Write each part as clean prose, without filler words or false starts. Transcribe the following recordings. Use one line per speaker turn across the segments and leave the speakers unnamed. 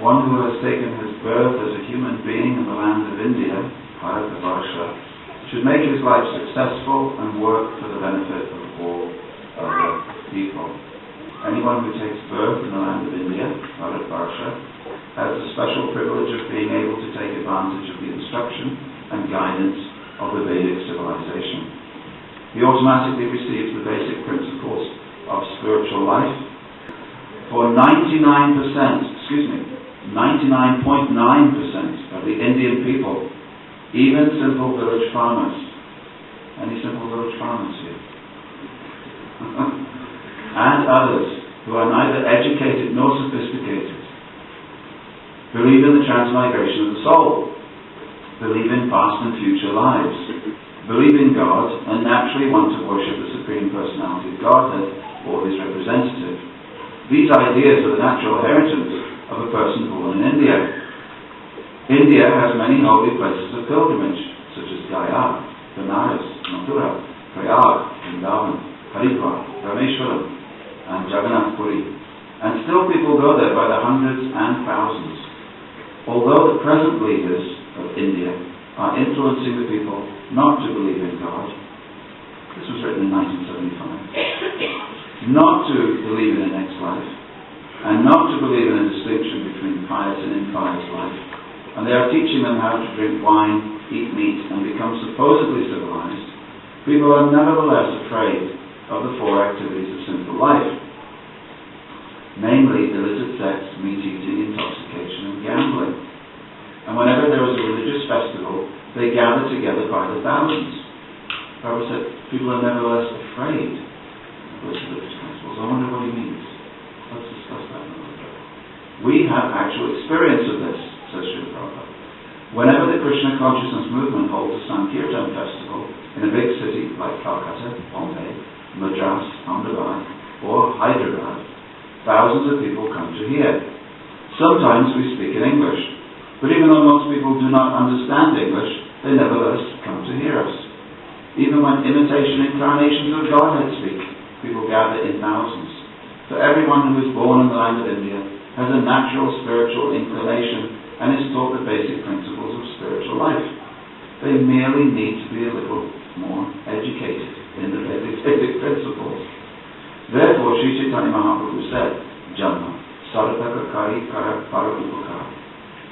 One who has taken his birth as a human being in the land of India, Bharatavarsha, should make his life successful and work for the benefit of all other people. Anyone who takes birth in the land of India, Bharatavarsha, has the special privilege of being able to take advantage of the instruction and guidance of the Vedic civilization. He automatically receives the basic principles of spiritual life. For 99.9% of the Indian people, even simple village farmers. Any simple village farmers here? And others who are neither educated nor sophisticated, believe in the transmigration of the soul, believe in past and future lives, believe in God, and naturally want to worship the Supreme Personality of Godhead or His representative. These ideas are the natural inheritance of a person born in India. India has many holy places of pilgrimage, such as Gaya, Benares, Mathura, Prayag, Vrindavan, Haridwar, Rameshwaram, and Jagannath Puri. And still people go there by the hundreds and thousands. Although the present leaders of India are influencing the people not to believe in God, this was written in 1975, not to believe in the next life, and not to believe in a distinction between pious and impious life. And they are teaching them how to drink wine, eat meat, and become supposedly civilized. People are nevertheless afraid of the four activities of sinful life, namely illicit sex, meat eating, intoxication, and gambling. And whenever there is a religious festival, they gather together by the thousands. Prabhupada said, people are nevertheless afraid of those religious festivals. I wonder what he means. Let's discuss that a little bit. We have actual experience of this, says Srila Prabhupada. Whenever the Krishna consciousness movement holds a Sankirtan festival in a big city like Calcutta, Bombay, Madras, Ahmedabad, or Hyderabad, thousands of people come to hear. Sometimes we speak in English, but even though most people do not understand English, they nevertheless come to hear us. Even when imitation incarnations of Godhead speak, people gather in thousands. So everyone who is born in the land of India has a natural spiritual inclination and is taught the basic principles of spiritual life. They merely need to be a little more educated in the basic principles. Therefore, Sri Chaitanya Mahaprabhu said, Janma, Sarataka Kara Para Upakara.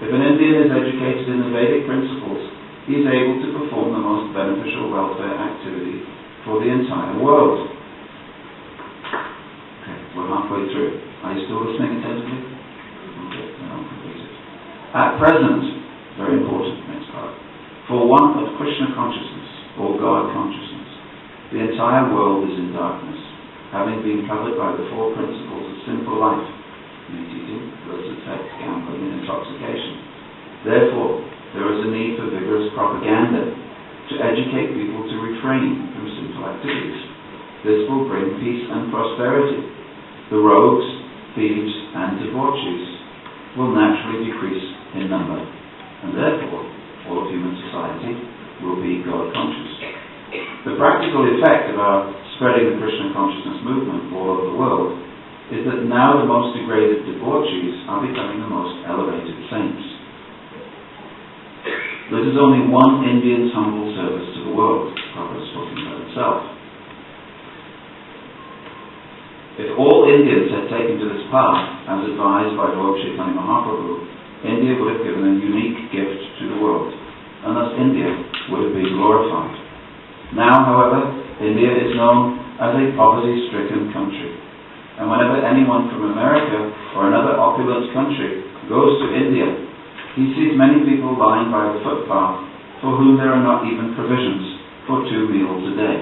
If an Indian is educated in the Vedic principles, he is able to perform the most beneficial welfare activity for the entire world. Okay, we're halfway through. Are you still listening attentively? Okay, now I'll complete it. At present, very important, next part, for want of Krishna consciousness, or God consciousness, the entire world is in darkness, having been covered by the four principles of sinful life, meat eating, illicit sex, gambling, and intoxication. Therefore, there is a need for vigorous propaganda to educate people to refrain from sinful activities. This will bring peace and prosperity. The rogues, thieves, and debauchees will naturally decrease in number, and therefore all of human society will be God conscious. The practical effect of our spreading the Krishna consciousness movement all over the world is that now the most degraded debauchees are becoming the most elevated saints. This is only one Indian's humble service to the world. Prabhupada is talking about itself. If all Indians had taken to this path, as advised by Lord Chaitanya Mahaprabhu, India would have given a unique gift to the world, and thus India would have been glorified. Now, however, India is known as a poverty-stricken country, and whenever anyone from America or another opulent country goes to India, he sees many people lying by the footpath for whom there are not even provisions for 2 meals a day.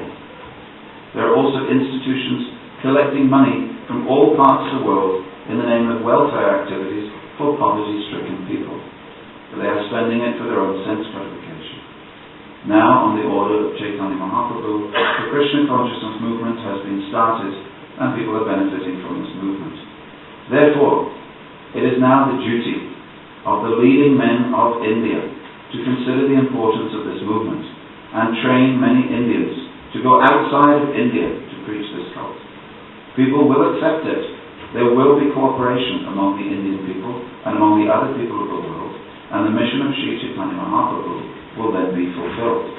There are also institutions collecting money from all parts of the world in the name of welfare activities for poverty-stricken people. But they are spending it for their own sense gratification. Now, on the order of Chaitanya Mahaprabhu, the Krishna consciousness movement has been started and people are benefiting from this movement. Therefore, it is now the duty of the leading men of India to consider the importance of this movement and train many Indians to go outside of India to preach this cult. People will accept it There will be cooperation among the Indian people and among the other people of the world, and the mission of Sri Chaitanya Mahaprabhu will then be fulfilled.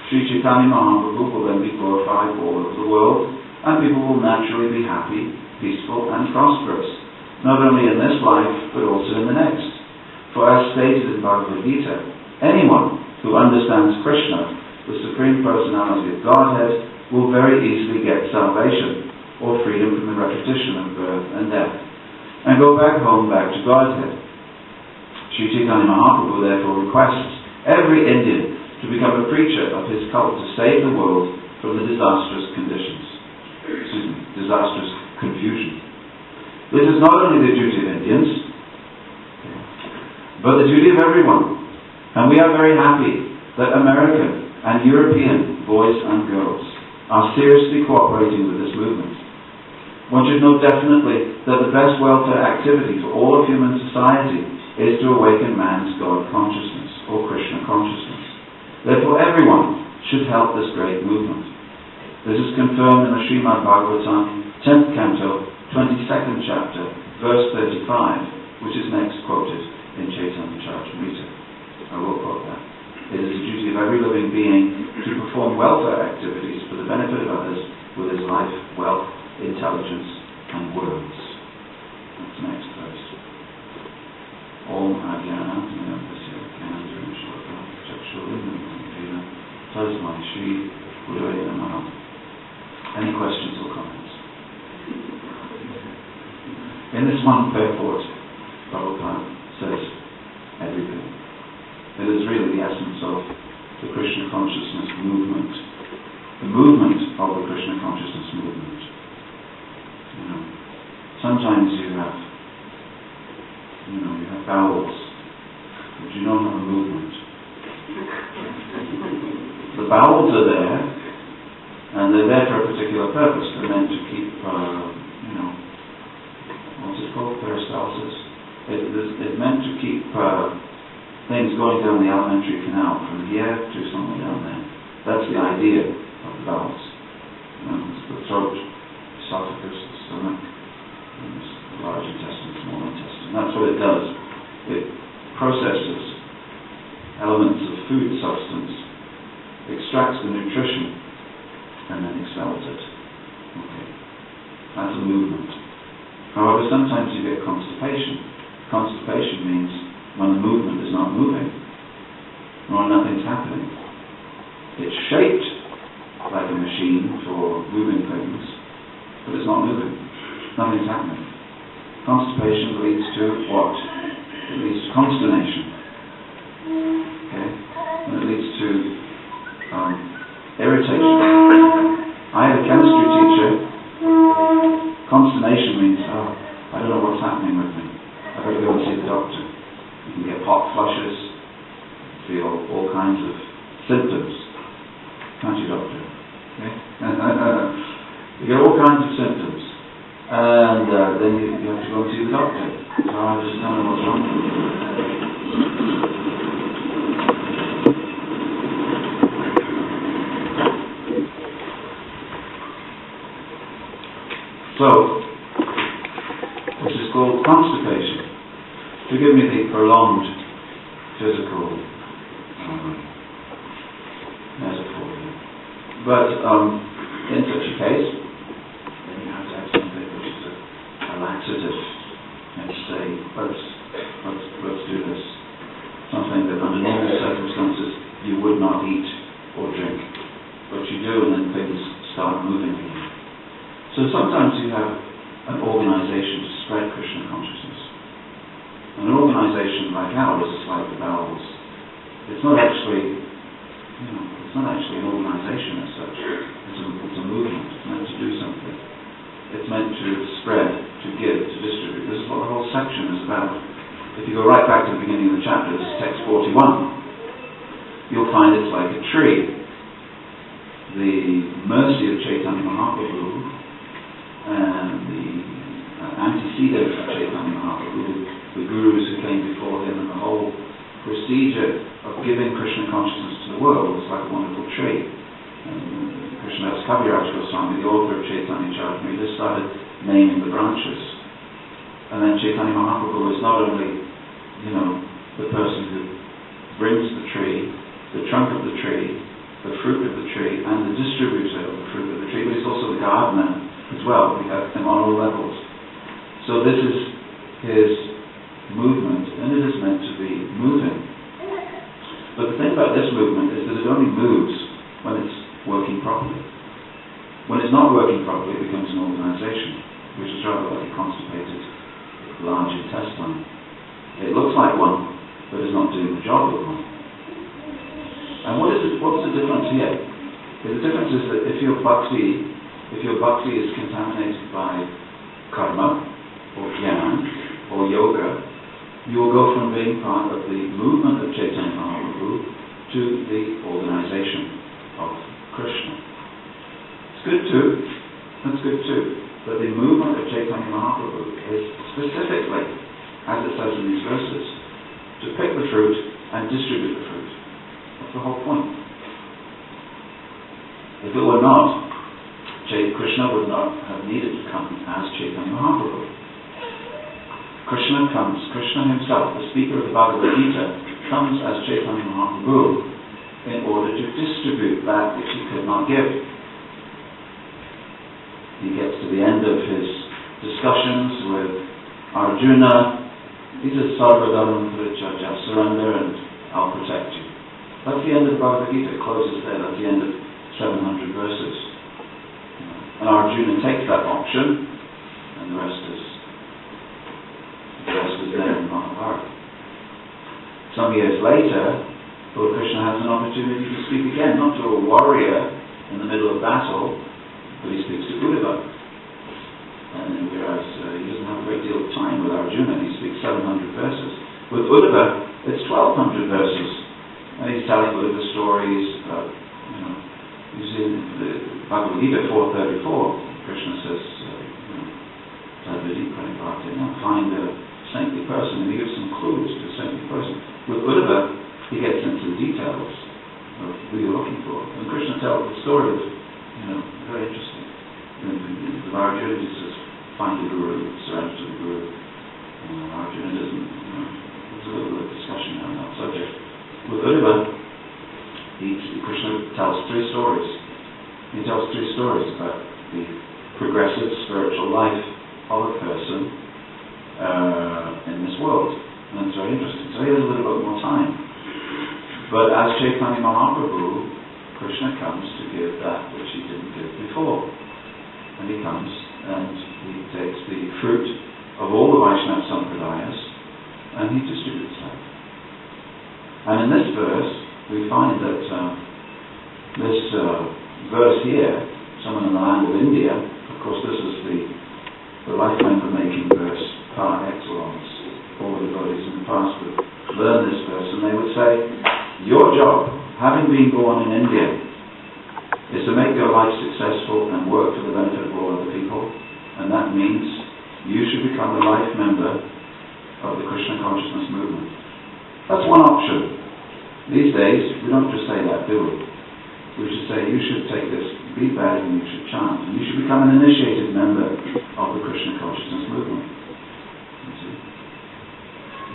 Sri Chaitanya Mahaprabhu will then be glorified all over the world, and people will naturally be happy, peaceful, and prosperous, not only in this life, but also in the next. For as stated in Bhagavad Gita, anyone who understands Krishna, the Supreme Personality of Godhead, will very easily get salvation, or freedom from the repetition of birth and death, and go back home, back to Godhead. Sri Chaitanya Mahaprabhu therefore requests every Indian to become a preacher of his cult to save the world from the disastrous confusion. This is not only the duty of Indians, but the duty of everyone. And we are very happy that American and European boys and girls are seriously cooperating with this movement. One should know definitely that the best welfare activity for all of human society is to awaken man's God consciousness or Krishna consciousness. Therefore everyone should help this great movement. This is confirmed in the Srimad Bhagavatam, 10th canto, 22nd chapter, verse 35, which is next quoted in Chaitanya Charitamrita. I will quote that. It is the duty of every living being to perform welfare activities for the benefit of others with his life, wealth, intelligence, and words. That's the next verse. Om Adhyana Namaste Kanandra Shloka Chakshurina Tasmai Shri Gurave Namaha. Any questions or comments? In this one purport, Prabhupada says everything. It is really the essence of the Krishna consciousness movement. The movement of the Krishna consciousness movement. You know, sometimes you have vowels, but you don't have a movement. The vowels are there, and they're there for a particular purpose. They're meant to keep, what's it called? Peristalsis. It's meant to keep things going down the alimentary canal from here to somewhere down there. That's the idea of the vowels. It's the throat, esophagus, the stomach, and the large intestine, small intestine. That's what it does. It processes elements of food substance, extracts the nutrition, and then expels it. Okay. That's a movement. However, sometimes you get constipation. Constipation means when the movement is not moving, or nothing's happening. It's shaped like a machine for moving things, but it's not moving. Nothing's happening. Constipation leads to what? It leads to consternation. Okay? And it leads to irritation. I had a chemistry teacher. Consternation means, I don't know what's happening with me. I've got to go and see the doctor. You can get hot flushes, feel all kinds of symptoms. Can't you, doctor? Okay? You get all kinds of symptoms. And then you have to go and see the doctor. So I just don't know what's wrong with you. So, this is called constipation. Forgive me the prolonged physical metaphor here. But in such a case, then you have to have something which is a laxative, and say, let's do this. Something that under normal circumstances you would not eat or drink, but you do, and then things start moving again. So sometimes you have an organization to spread Krishna consciousness. An organization like ours is like the bowels. It's not actually an organization as such. It's a movement. It's meant to do something. It's meant to spread, to give, to distribute. This is what the whole section is about. If you go right back to the beginning of the chapter, this is text 41, you'll find it's like a tree. The mercy of Chaitanya Mahaprabhu and the antecedent of Chaitanya Mahaprabhu, the gurus who came before him, and the whole procedure of giving Krishna consciousness to the world is like a wonderful tree. And Krishnadas Kaviraj Goswami, the author of Chaitanya Charitamrita, started naming the branches. And then Chaitanya Mahaprabhu is not only, the person who brings the tree, the trunk of the tree, the fruit of the tree, and the distributor of the fruit of the tree, but he's also the gardener as well. We have him on all levels. So this is his movement, and it is meant to be moving. But the thing about this movement is that it only moves when it's working properly. When it's not working properly, it becomes an organization, which is rather like a constipated large intestine. It looks like one, but is not doing the job of one. And what's the difference here? The difference is that if your bhakti is contaminated by karma, or jnana, or yoga, you will go from being part of the movement of Chaitanya Mahaprabhu to the organization of Krishna. It's good too. That's good too. But the movement of Chaitanya Mahaprabhu is specifically, as it says in these verses, to pick the fruit and distribute the fruit. That's the whole point. If it were not, Krishna would not have needed to come as Chaitanya Mahaprabhu. Krishna himself, the speaker of the Bhagavad Gita, comes as Chaitanya Mahaprabhu in order to distribute that which he could not give. He gets to the end of his discussions with Arjuna. He says, Sarvadhanam Vrichaja, surrender and I'll protect you. That's the end of the Bhagavad Gita. It closes there. That's the end of 700 verses. And Arjuna takes that option, and the rest is there in Mahabharata. Some years later, Lord Krishna has an opportunity to speak again, not to a warrior in the middle of battle, but he speaks to Uddhava. And whereas he doesn't have a great deal of time with Arjuna, he speaks 700 verses. With Uddhava, it's 1200 verses. And he's telling Uddhava stories about, you see in the Bhagavad Gita 4:34, Krishna says, find a saintly person, and he gives some clues to a saintly person. With Uddhava, he gets into the details of who you're looking for. And Krishna tells the story of, very interesting. The Arjuna says, find the Guru, surrender to the Guru. Arjuna doesn't, there's a little bit of discussion on that subject. With Uddhava, Krishna tells three stories. He tells three stories about the progressive spiritual life of a person in this world. And it's very interesting. So he has a little bit more time. But as Chaitanya Mahaprabhu, Krishna comes to give that which he didn't give before. And he comes and he takes the fruit of all the Vaishnava Sampradayas and he distributes that. And in this verse, we find that this verse here, someone in the land of India, of course this is the life member making verse par excellence. All the devotees in the past would learn this verse and they would say, your job, having been born in India, is to make your life successful and work for the benefit of all other people, and that means you should become a life member of the Krishna consciousness movement. That's one option. These days, we don't just say that, do we? We should say, you should take this bead bag and you should chant, and you should become an initiated member of the Krishna consciousness movement. You see?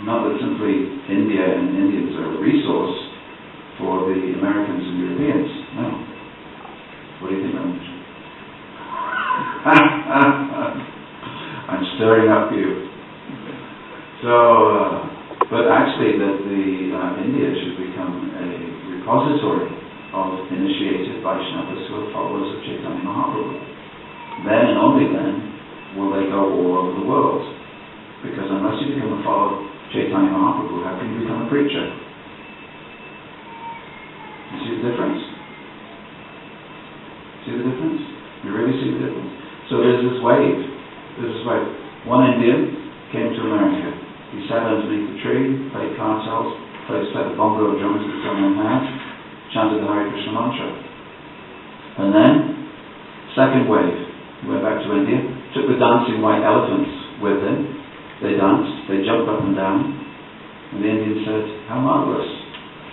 Not that simply India and Indians are a resource for the Americans and Europeans. No. What do you think, Ramesh? I'm stirring up you. So, but actually that India should become a repository of initiated Vaishnavas who are followers of Chaitanya Mahaprabhu. Then and only then will they go all over the world. Because unless you become a follower of Chaitanya Mahaprabhu, how can you become a preacher? You see the difference? See the difference? You really see the difference? So there's this wave. One Indian came to America. He sat underneath the tree, played cartels, played a set of bongo drums that someone had, chanted the Hare Krishna mantra. And then, second wave, he went back to India, took the dancing white elephants with him. They danced, they jumped up and down, and the Indian said, how marvelous.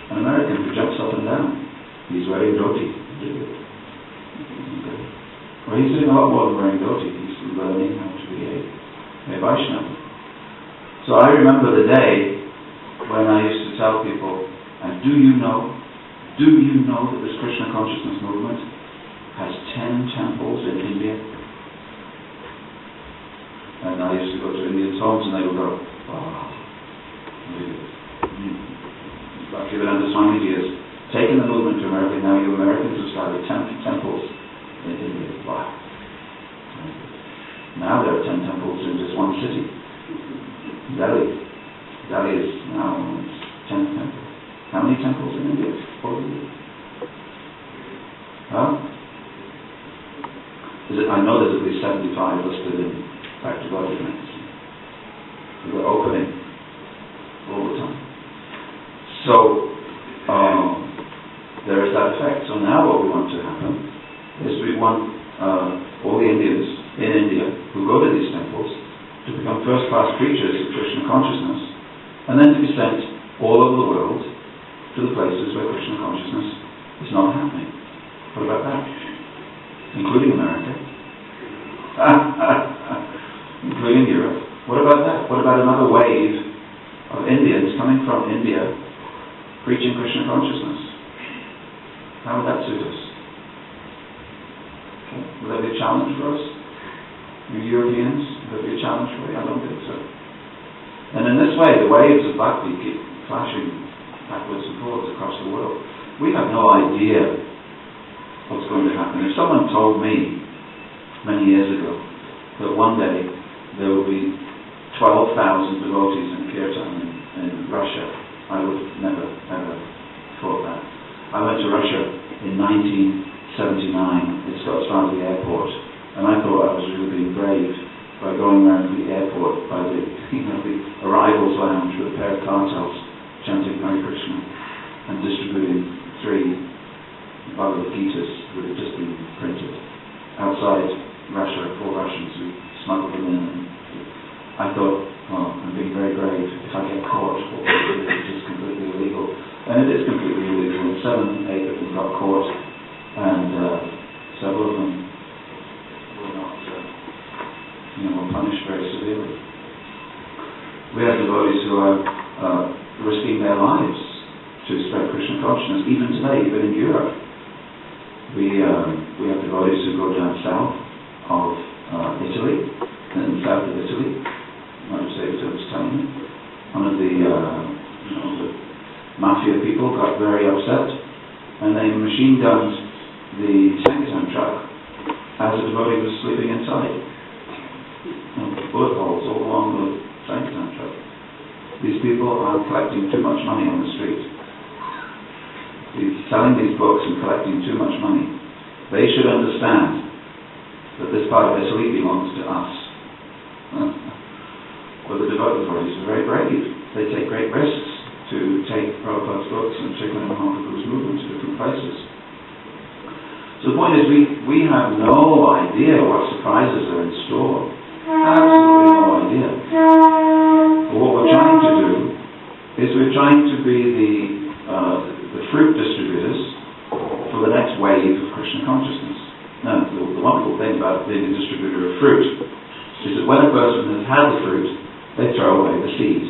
An American who jumps up and down. He's wearing dhoti. Well, he's doing a lot more than wearing dhoti. He's learning how to be a Vaishnava. So I remember the day when I used to tell people, and do you know that this Krishna consciousness movement has 10 temples in India? And I used to go to Indians' homes and they would go, oh, like Shivananda Swamiji has taken the movement to America, now you Americans have started 10 temples in India. Wow. Now there are 10 temples in just one city. Delhi is now 10th temple. How many temples in India? 40. Huh? I know there's at least 75 listed in Back to God events. We're opening all the time. So there is that effect. So now what we want to happen is we want all the Indians in India who go to these temples to become first-class preachers of Krishna consciousness, and then to be sent all over the world to the places where Krishna consciousness is not happening. What about that? Including America. Including Europe. What about that? What about another wave of Indians coming from India preaching Krishna consciousness? How would that suit us? Okay. Would that be a challenge for us? You Europeans? Would that be a challenge for you? I don't think so. And in this way, the waves of bhakti keep flashing backwards and forwards across the world. We have no idea what's going to happen. If someone told me many years ago that one day there will be 12,000 devotees in Kirtan in Russia, I would never, ever thought that. I went to Russia in 1979 at Scottsdale Airport, and I thought I was really being brave by going around the airport by the arrivals lounge with a pair of cartels chanting Hare Krishna and distributing 3 Bhagavad Gitas that had just been printed. Outside Russia, 4 Russians, we smuggled them in. And I thought, oh, I'm being very brave. If I get caught, what will I do? It's just completely illegal. And it is completely illegal. And 7, 8 of them got caught, and several of them were not, were punished very severely. We have devotees who are risking their lives to spread Krishna consciousness, even today, even in Europe. We have devotees who go down south of Italy, in the south of Italy. I would say, so it's telling me. One of the mafia people got very upset, and they machine gunned the Sankirtan truck as a devotee was sleeping inside. Bullet holes all along the Sankirtan truck. These people are collecting too much money on the street. He's selling these books and collecting too much money. They should understand that this part of Italy belongs to us. Well, the devotee devotees are very brave. They take great risks to take Prabhupada's books and Chaitanya Mahaprabhu's movement to different places. So the point is, we have no idea what surprises are in store. Absolutely no idea. But what we're trying to do is we're trying to be the fruit distributors for the next wave of Krishna consciousness. Now, the wonderful thing about being a distributor of fruit is that when a person has had the fruit, they throw away the seed.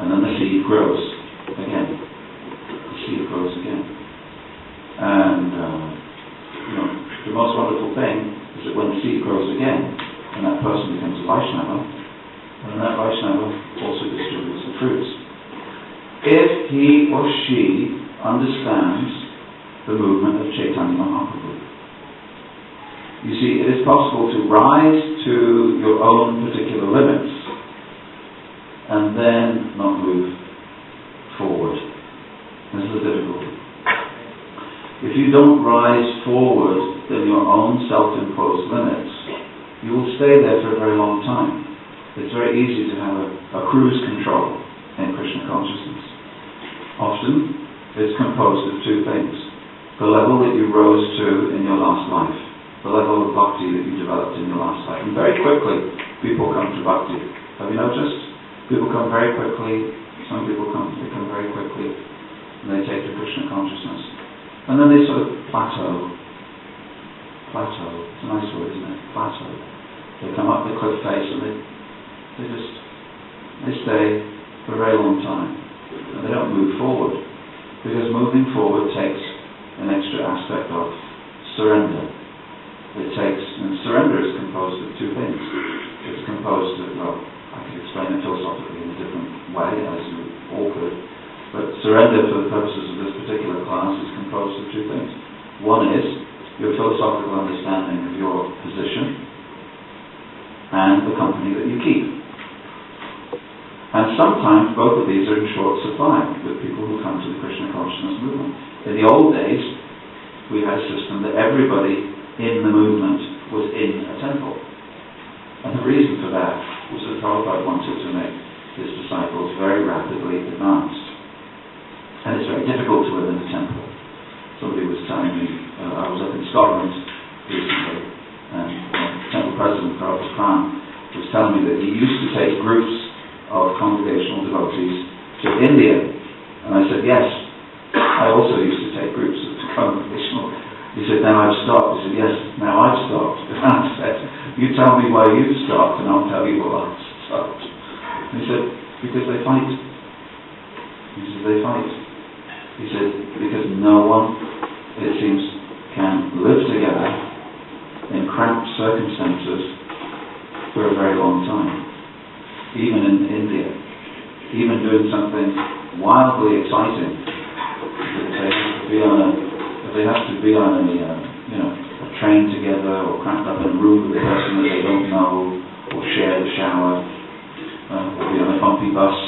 And then the seed grows again. The seed grows again. And, the most wonderful thing is that when the seed grows again, and that person becomes a Vaishnava, and that Vaishnava also distributes the fruits. If he or she understands the movement of Chaitanya Mahaprabhu. You see, it is possible to rise to your own particular limits and then not move forward. This is the difficulty. If you don't rise forward than your own self-imposed limits, you will stay there for a very long time. It's very easy to have a cruise control in Krishna consciousness. Often, it's composed of 2 things. The level that you rose to in your last life, the level of bhakti that you developed in your last life. And very quickly, people come to bhakti. Have you noticed? People come very quickly, some people come very quickly, and they take to Krishna consciousness. And then they sort of plateau. Plateau. It's a nice word, isn't it? Plateau. They come up the cliff face and they just They stay for a very long time. And they don't move forward. Because moving forward takes an extra aspect of surrender. And surrender is composed of two things. It's composed of, well, I can explain it philosophically in a different way, as you all could. But surrender, for the purposes of this particular class, is composed of two things. One is your philosophical understanding of your position and the company that you keep. And sometimes both of these are in short supply with people who come to the Krishna consciousness movement. In the old days, we had a system that everybody in the movement was in a temple. And the reason for that was that Prabhupada wanted to make his disciples very rapidly advanced. And it's very difficult to live in a temple. Somebody was telling me, I was up in Scotland recently, and the temple president, Prabhupada Khan, was telling me that he used to take groups of congregational devotees to India. And I said, yes, I also used to take groups of congregational. He said, now I've stopped. He said, yes, now I've stopped. And I said, you tell me why you've stopped and I'll tell you why I've stopped. And he said, because they fight. He said, they fight. He said, because no one, it seems, can live together in cramped circumstances for a very long time. Even in India, even doing something wildly exciting. If they have to be on a train together, or cramped up in a room with a person that they don't know, or share the shower, or be on a bumpy bus,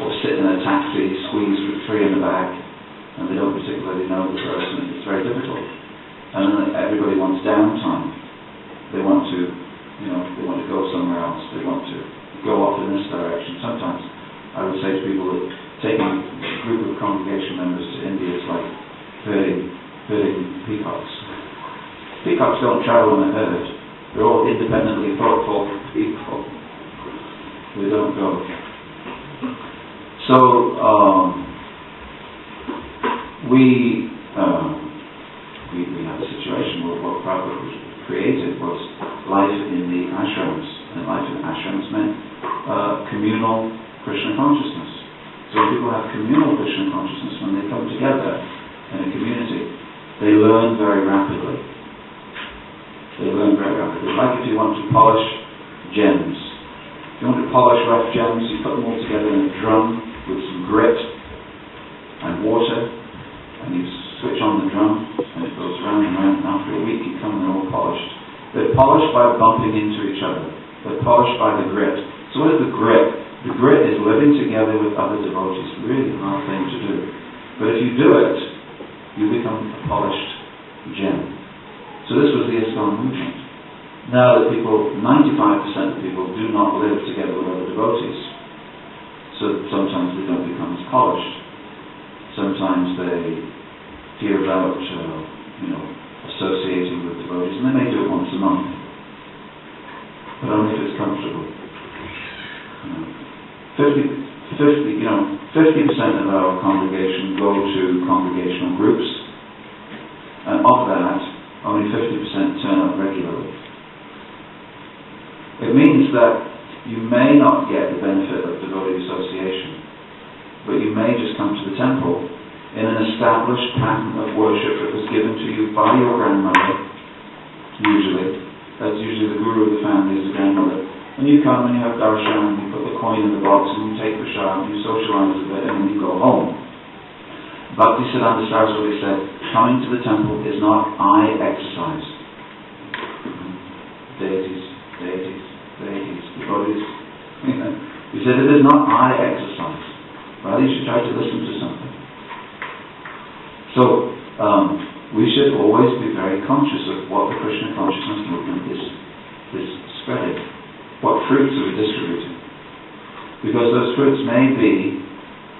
or sit in a taxi, squeezed with three in the back, and they don't particularly know the person, it's very difficult. And then everybody wants downtime. They want to go somewhere else. They want to go off in this direction. Sometimes I would say to people that taking a group of congregation members to India is like herding peacocks. Peacocks don't travel in a herd. They're all independently thoughtful people. They don't go. So we had a situation where what Prabhupada created was life in the ashrams. And life in ashrams meant communal Krishna consciousness. So when people have communal Krishna consciousness, when they come together in a community, they learn very rapidly. Like if you want to polish gems. If you want to polish rough gems, you put them all together in a drum with some grit and water, and you switch on the drum, and it goes round and round, and after a week you come and they're all polished. They're polished by bumping into each other. They're polished by the grit. So what is the grit? The grit is living together with other devotees. Really hard thing to do. But if you do it, you become a polished gem. So this was the ISKCon movement. Now that 95% of people do not live together with other devotees. So sometimes they don't become as polished. Sometimes they fear about, associating with devotees, and they may do it once a month. But only if it's comfortable. 50% of our congregation go to congregational groups, and of that, only 50% turn up regularly. It means that you may not get the benefit of devotee association, but you may just come to the temple in an established pattern of worship that was given to you by your grandmother, usually. That's usually the guru of the family is the grandmother. When you come and you have darshan, you put the coin in the box and you take the shot, you socialize a bit, and then you go home. Bhaktisiddhanta Saraswati said, coming to the temple is not eye exercise. Deities, devotees. He said it is not eye exercise. Rather you should try to listen to something. So, we should always be very conscious of what the Krishna consciousness movement is spreading. What fruits are we distributing? Because those fruits may be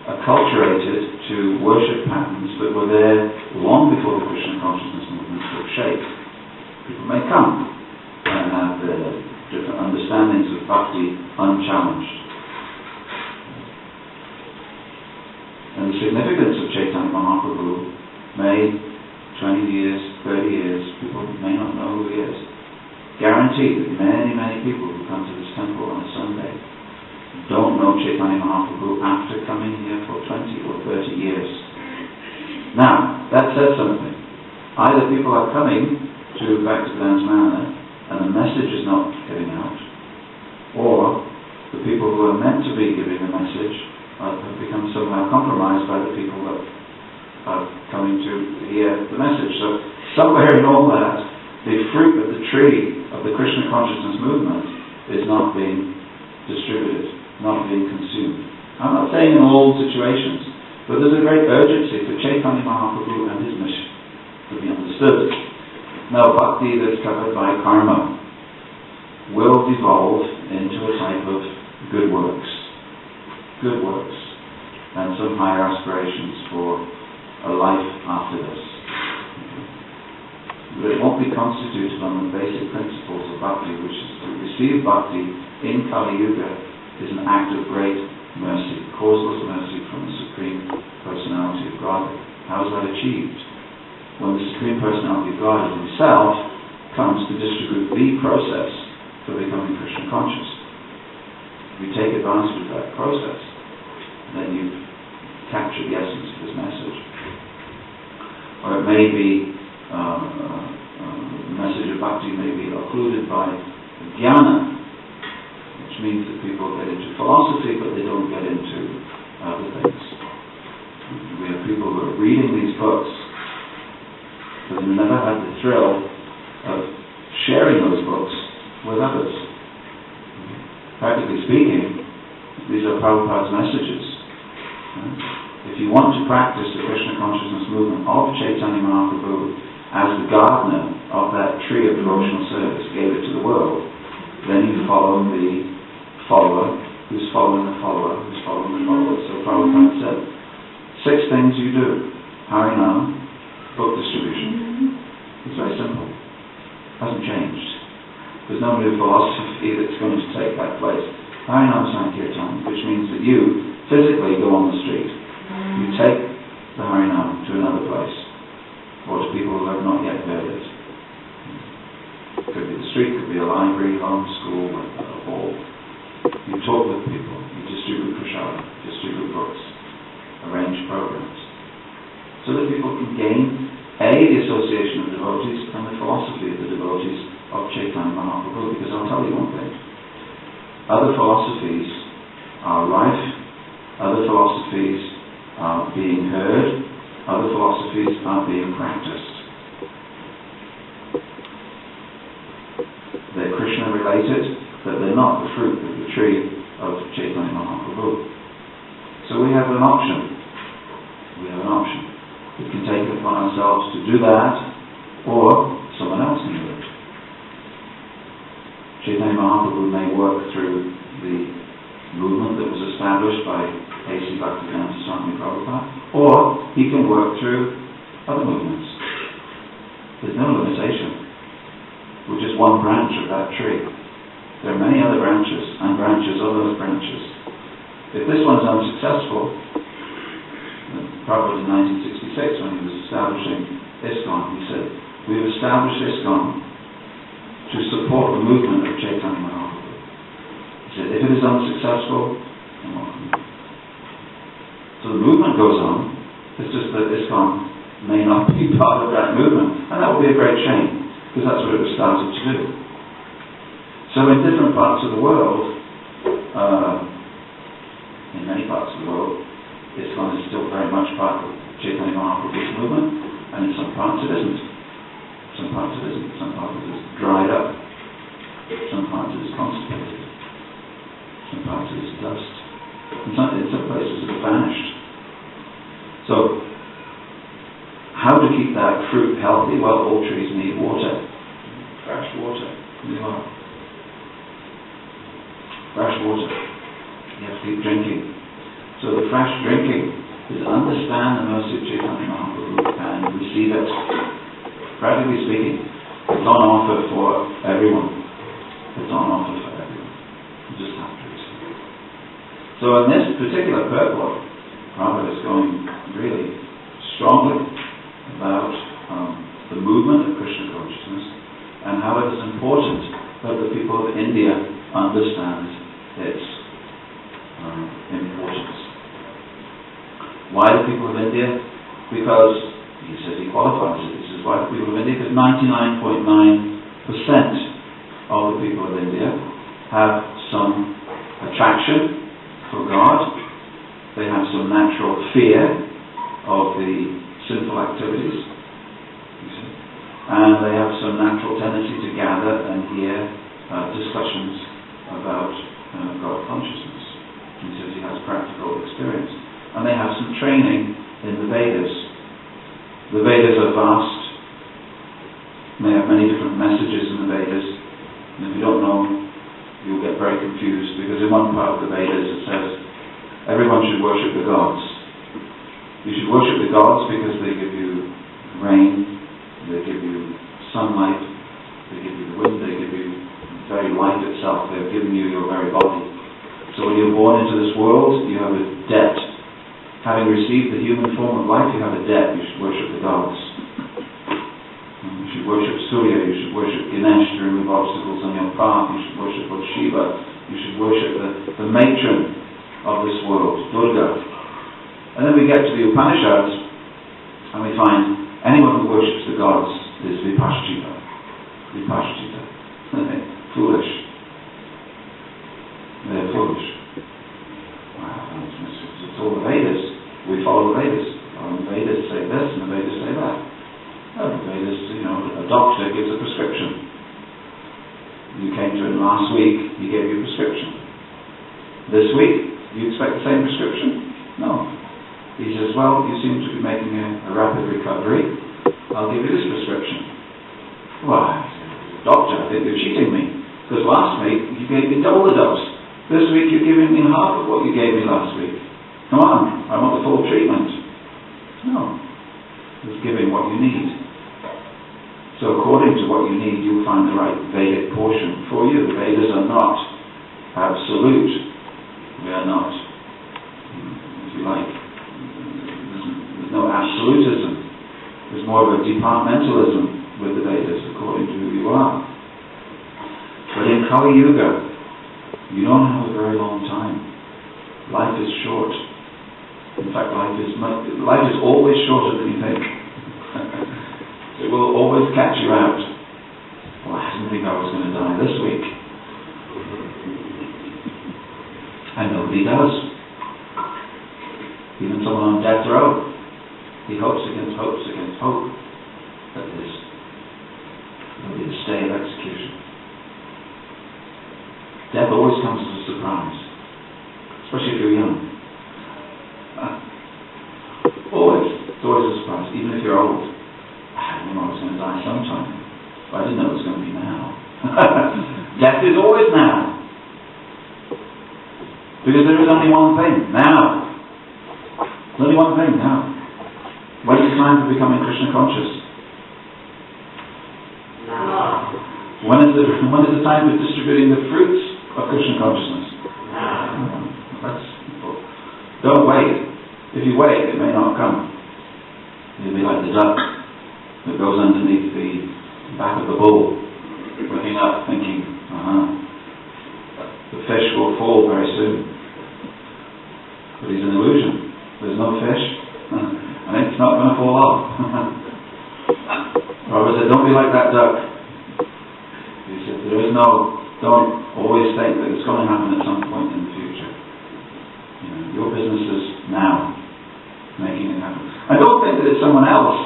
acculturated to worship patterns that were there long before the Krishna consciousness movement took shape. People may come and have their different understandings of bhakti unchallenged. And the significance of Chaitanya Mahaprabhu may 20 years, 30 years, people may not know who he is. Guaranteed that many, many people who come to this temple on a Sunday don't know Chaitanya Mahaprabhu after coming here for 20 or 30 years. Now, that says something. Either people are coming to Bhaktivedanta Manor and the message is not getting out, or the people who are meant to be giving the message have become somehow compromised by the people that are coming to hear the message. So somewhere in all that, the fruit of the tree of the Krishna consciousness movement is not being distributed, not being consumed. I'm not saying in all situations, but there's a great urgency for Chaitanya Mahaprabhu and his mission to be understood. Now, bhakti that's covered by karma will devolve into a type of good works, and some higher aspirations for a life after this. But it won't be constituted on the basic principles of bhakti, which is to receive bhakti in Kali Yuga is an act of great mercy, causeless mercy from the Supreme Personality of God. How is that achieved? When the Supreme Personality of God himself comes to distribute the process for becoming Krishna conscious. If you take advantage of that process, then you've captured the essence of his message. Or it may be the message of bhakti may be occluded by jnana, which means that people get into philosophy but they don't get into other things. We have people who are reading these books but have never had the thrill of sharing those books with others. Practically speaking, these are Prabhupada's messages. If you want to practice the Krishna consciousness movement of Chaitanya Mahaprabhu as the gardener of that tree of devotional service gave it to the world, then you follow the follower who's following the follower who's following the follower. So Prabhupada said, 6 things you do. Harinam, book distribution. It's very simple. It hasn't changed. There's no new philosophy that's going to take that place. Harinam Sankirtan, which means that you physically go on the street. You take the Harinam to another place, or to people who have not yet heard it. It could be the street, could be a library, home, school, a hall. You talk with people, you distribute prasada, distribute books, arrange programs, so that people can gain the association of devotees and the philosophy of the devotees of Chaitanya Mahaprabhu. Because I'll tell you one thing, other philosophies are rife, other philosophies are being heard, other philosophies are being practiced. They're Krishna related, but they're not the fruit of the tree of Chaitanya Mahaprabhu. So we have an option. We can take it upon ourselves to do that, or someone else can do it. Chaitanya Mahaprabhu may work through the movement that was established by A.C. Bhaktivedanta Swami Prabhupada, or he can work through other movements. There's no limitation. We're just one branch of that tree. There are many other branches and branches of those branches. If this one's unsuccessful, Prabhupada in 1966, when he was establishing ISKCon, he said, we've established ISKCon to support the movement of Chaitanya Mahaprabhu. He said, if it is unsuccessful, then what can we do? So the movement goes on, it's just that ISKCon may not be part of that movement, and that would be a great shame, because that's what it was started to do. So in different parts of the world, in many parts of the world, ISKCon is still very much part of Chaitanya Mahaprabhu's movement, and in some parts it isn't. Some parts it isn't. Some parts it is dried up. Some parts it is constipated. Some parts it is dust. In some places it has vanished. So, how to keep that fruit healthy? Well, all trees need water. Fresh water. Fresh water. You have to keep drinking. So the fresh drinking is understand the mercy of Chaitanya Mahaprabhu and receive it. Practically speaking, it's on offer for everyone. It's on offer for everyone. You just have to receive it. So in this particular purport, Prabhupada is going really strongly about the movement of Krishna consciousness and how it is important that the people of India understand its importance. Why the people of India? Because, he says, he qualifies it. He says, why the people of India? Because 99.9% of the people of India have some attraction for God. They have some natural fear of the sinful activities. And they have some natural tendency to gather and hear discussions about God consciousness. He says he has practical experience. And they have some training in the Vedas. The Vedas are vast. They have many different messages in the Vedas. And if you don't know, you'll get very confused, because in one part of the Vedas it says everyone should worship the gods. You should worship the gods because they give you rain, they give you sunlight, they give you the wind, they give you the very life itself. They've given you your very body. So when you're born into this world, you have a debt. Having received the human form of life, you have a debt. You should worship the gods. You should worship Surya, you should worship Ganesh to remove obstacles on your path, you should worship Lord Shiva, you should worship the matron of this world, Durga. And then we get to the Upanishads, and we find anyone who worships the gods is Vipashchita. Vipashchita. Foolish. They're foolish. Wow, it's all the Vedas. We follow the Vedas. The Vedas say this and the Vedas say that. The Vedas, a doctor gives a prescription. You came to him last week, he gave you a prescription. This week, do you expect the same prescription? No. He says, well, you seem to be making a rapid recovery. I'll give you this prescription. Why? Doctor, I think you're cheating me. Because last week, you gave me double the dose. This week, you're giving me half of what you gave me last week. Come on, I want the full treatment. No. It's giving what you need. So according to what you need, you'll find the right Vedic portion for you. The Vedas are not absolute. They are not, if you like, there's no absolutism. There's more of a departmentalism with the Vedas, according to who you are. But in Kali Yuga, you don't have a very long time. Life is short. In fact, life is always shorter than you think. It will always catch you out. Well, I didn't think I was going to die this week. And nobody does. Even someone on death row, he hopes against hope that there'll be the stay of execution. Death always comes as a surprise, especially if you're young. It's always a surprise, even if you're old. I knew I was going to die sometime, but I didn't know it was going to be now. Death is always now. Because there is only one thing, now. There's only one thing, now. When is the time for becoming Krishna conscious?
Now.
When is the time for distributing the fruits of Krishna consciousness?
Now.
Don't wait. If you wait, it may not come. You'll be like the duck that goes underneath the back of the bull, looking up, thinking, the fish will fall very soon. But he's an illusion. There's no fish, and it's not going to fall off. Robert said, don't be like that duck. He said, don't always think that it's going to happen at some point in the future. Your business is now, making it happen. I don't think that it's someone else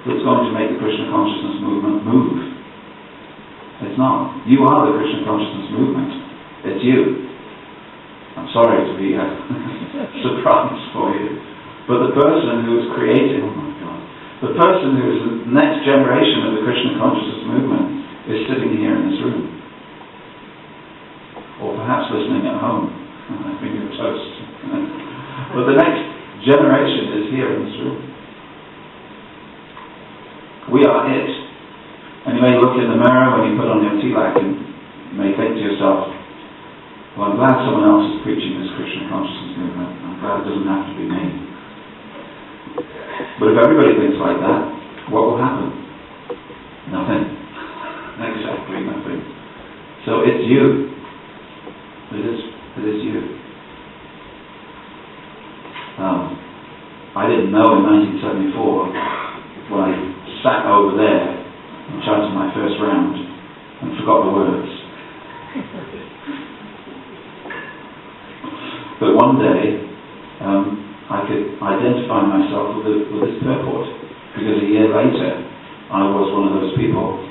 that's going to make the Krishna consciousness movement move. It's not. You are the Krishna consciousness movement. It's you. I'm sorry to be a surprise for you. But the person who is creating, the person who is the next generation of the Krishna consciousness movement is sitting here in this room. Or perhaps listening at home. I think you're toast. But the next generation is here in this room. We are it. And you may look in the mirror when you put on your tilak and you may think to yourself, well, I'm glad someone else is preaching this Krishna consciousness movement. I'm glad it doesn't have to be me. But if everybody thinks like that, what will happen? Nothing. Exactly nothing. So it's you. It is you. I didn't know in 1974 when I sat over there and chanted my first round and forgot the words. But one day I could identify myself with this purport, because a year later I was one of those people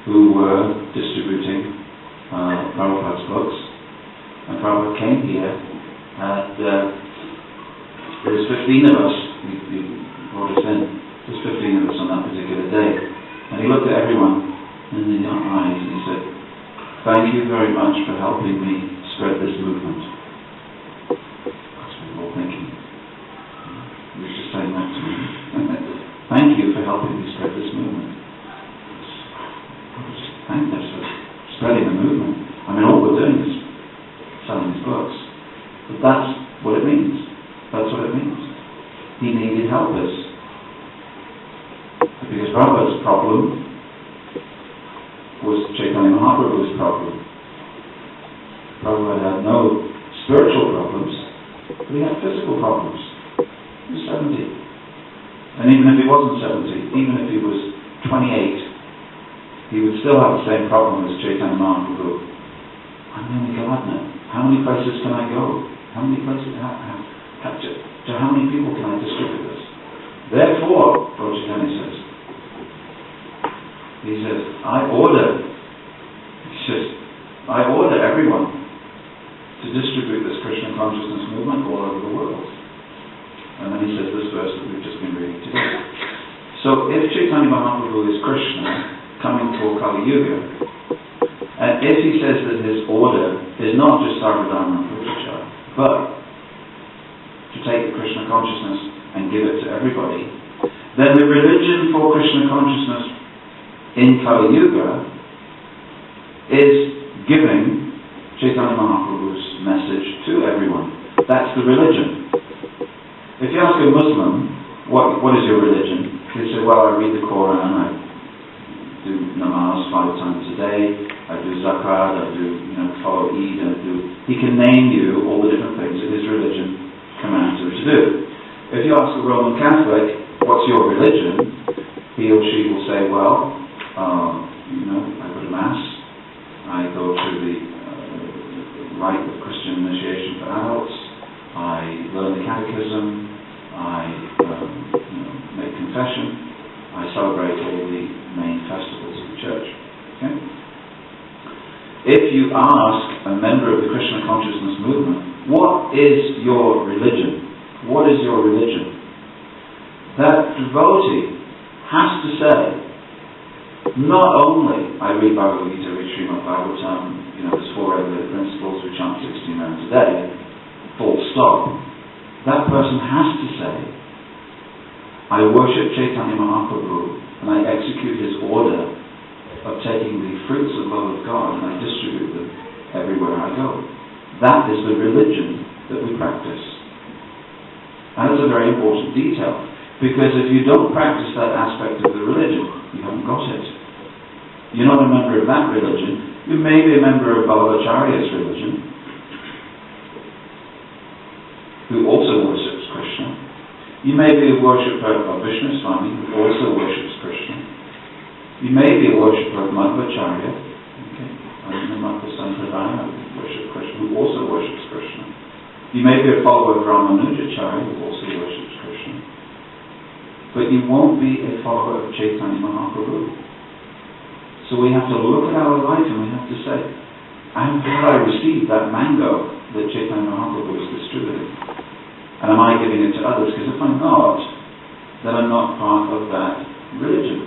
who were distributing Prabhupada's books, and Prabhupada came here, and there was 15 of us. He brought us in. There was 15 of us on that particular day, and he looked at everyone in the eyes and he said, "Thank you very much for helping me spread this movement." That's what we were all thinking. He was just saying that to me. "Thank you for helping me spread this movement." Thank us for spreading the movement. I mean, all we're doing is selling his books. But that's what it means. That's what it means. He needed helpers. Because Prabhupada's problem was Chaitanya Mahaprabhu's problem. Prabhupada had no spiritual problems, but he had physical problems. He was 70. And even if he wasn't 70, even if he was 28, he would still have the same problem as Chaitanya Mahaprabhu. I'm the only gardener. How many places can I go? How many places? To how many people can I distribute this? Therefore, Lord Chaitanya says, he says, I order everyone to distribute this Krishna consciousness movement all over the world. And then he says this verse that we've just been reading today. So if Chaitanya Mahaprabhu is Krishna coming for Kali Yuga, and if he says that his order is not just Sarvadharma and Purushachara, but to take the Krishna consciousness and give it to everybody, then the religion for Krishna consciousness in Kali Yuga is giving Chaitanya Mahaprabhu's message to everyone. That's the religion. If you ask a Muslim, what is your religion? They say, well, I read the Quran, I do namaz 5 times a day, I do zakat, I do, follow Eid, he can name you all the different things that his religion commands him to do. If you ask a Roman Catholic, what's your religion? He or she will say, well, I go to Mass, I go to the rite of Christian initiation for adults, I learn the catechism, I make confession, I celebrate all the main festivals of the church. Okay? If you ask a member of the Krishna consciousness movement, what is your religion? What is your religion? That devotee has to say, not only I read Bhagavad Gita, read Srimad Bhagavatam, there's 4 regulated principles, we chant 16 rounds a day, full stop. That person has to say, I worship Chaitanya Mahaprabhu and I execute his order of taking the fruits of love of God and I distribute them everywhere I go. That is the religion that we practice. And it's a very important detail, because if you don't practice that aspect of the religion, you haven't got it. You're not a member of that religion. You may be a member of Vallabhacharya's religion, who also worships Krishna. You may be a worshipper of Vishnu Swami, who also worships Krishna. You may be a worshipper of Madhvacharya, Madhva Sampradaya, who worship Krishna, who also worships Krishna. You may be a follower of Ramanujacharya, who also worships Krishna. But you won't be a follower of Chaitanya Mahaprabhu. So we have to look at our life and we have to say, have I received that mango that Chaitanya Mahaprabhu is distributing? And am I giving it to others? Because if I'm not, then I'm not part of that religion.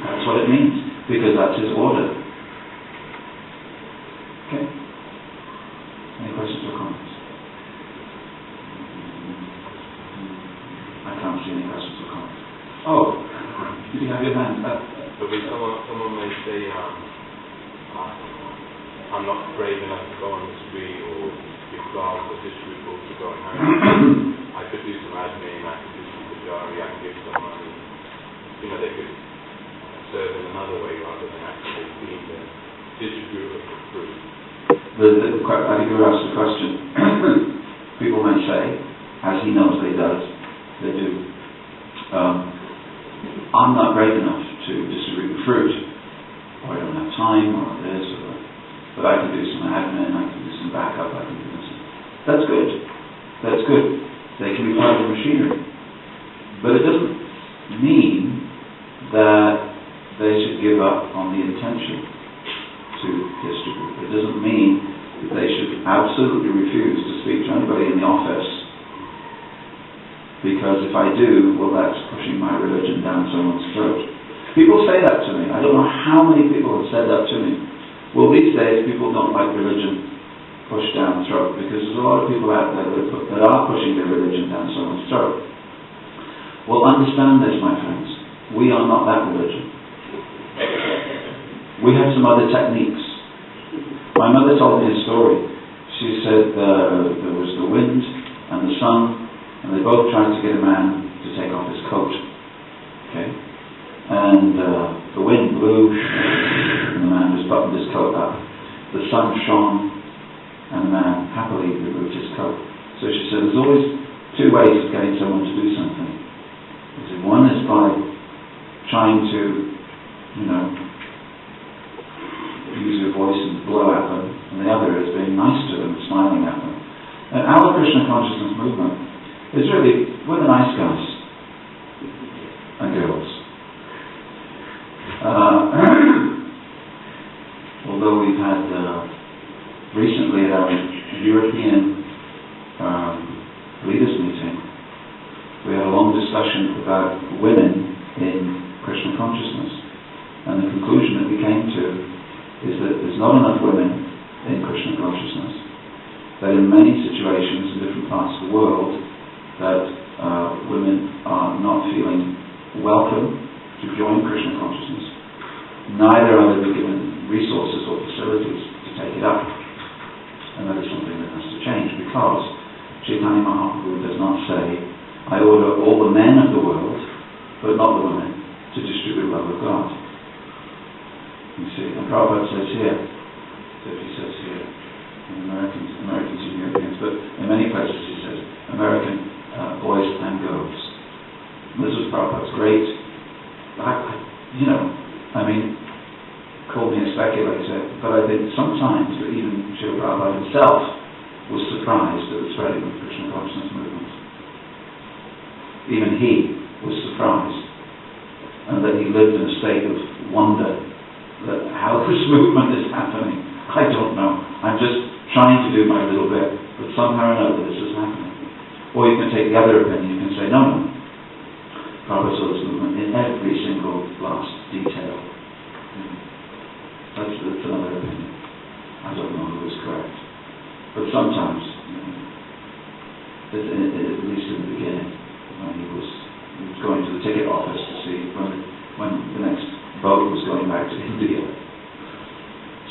That's what it means, because that's his order. Okay? Any questions or comments? I can't see any questions or comments. Oh, did you have your hand up?
Someone may say, I'm not brave enough to go on the street or give class or distribute books to go and hang. I could do some admin, I could do some pujari, I could give some money. They could serve in another way rather than actually being the distributor of fruit.
I think you asked the question. People may say, I as he knows they do. I'm not great enough to distribute the fruit, or I don't have time, or this, or that. But I can do some admin, I can do some backup, I can do this. That's good. That's good. They can be part of the machinery. But it doesn't mean that they should give up on the intention to distribute. It doesn't mean that they should absolutely refuse to speak to anybody in the office, because if I do, well, that's pushing my religion down someone's throat. People say that to me. I don't know how many people have said that to me. Well, these days people don't like religion pushed down the throat, because there's a lot of people out there that are pushing their religion down someone's throat. Well, understand this, my friends. We are not that religion. We have some other techniques. My mother told me a story. She said there was the wind and the sun, and they both tried to get a man to take off his coat. Okay? And the wind blew, and the man just buttoned his coat up. The sun shone, and the man happily removed his coat. So she said, there's always two ways of getting someone to do something. She said, one is by trying to, use your voice and blow at them, and the other is being nice to them, smiling at them. And our Krishna consciousness movement is really, we're the nice guys and girls. Although we've had recently at our European leaders meeting, we had a long discussion about women in Krishna consciousness, and the conclusion that we came to is that there's not enough women in Krishna consciousness, that in many situations in different parts of the world that women are not feeling welcome to join Krishna consciousness, neither are they given resources or facilities to take it up. And that is something that has to change, because Chaitanya Mahaprabhu does not say, I order all the men of the world, but not the women, to distribute love of God. You see, and Prabhupada says here, he says here, in Americans and Europeans, but in many places he says, American boys and girls. And this was Prabhupada's great, call me a speculator, but I think sometimes that even Srila Prabhupada himself was surprised at the spreading of the Krishna consciousness movement. Even he was surprised, and that he lived in a state of wonder that how this movement is happening. I don't know. I'm just trying to do my little bit, but somehow or another this is happening. Or you can take the other opinion, you can say, no. Prabhupada saw this movement in every single last detail. That's another opinion. I don't know who is correct. But sometimes, at least in the beginning, when he was going to the ticket office to see when the next boat was going back to India.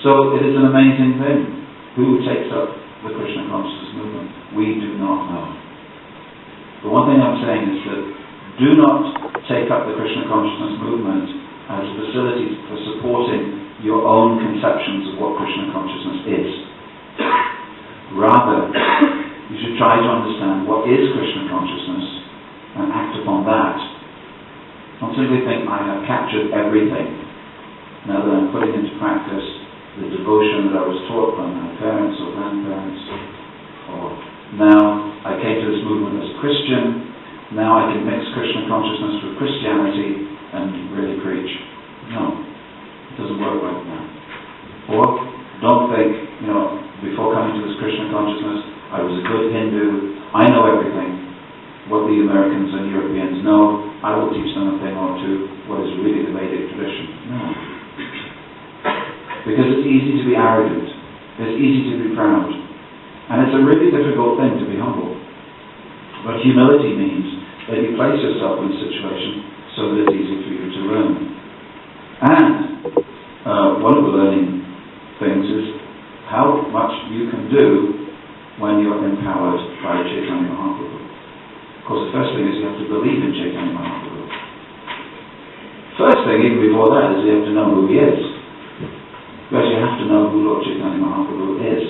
So it is an amazing thing. Who takes up the Krishna consciousness movement? We do not know. The one thing I'm saying is that do not take up the Krishna consciousness movement as a facility for supporting your own conceptions of what Krishna consciousness is. Rather, you should try to understand what is Krishna consciousness and act upon that. Don't simply think, I have captured everything. Now that I'm putting into practice the devotion that I was taught by my parents or grandparents, or now I came to this movement as a Christian, now I can mix Krishna consciousness with Christianity and really preach. No, it doesn't work like that. Or don't think, before coming to this Krishna consciousness, I was a good Hindu, I know everything. What the Americans and Europeans know, I will teach them a thing or two, what is really the Vedic tradition. No. Because it's easy to be arrogant. It's easy to be proud. And it's a really difficult thing to be humble. But humility means that you place yourself in a situation so that it's easy for you to learn. And one of the learning things is how much you can do when you're empowered by Chaitanya Mahaprabhu. Of course, the first thing is you have to believe in Chaitanya Mahaprabhu. First thing, even before that, is you have to know who he is. Because you have to know who Lord Chaitanya Mahaprabhu is.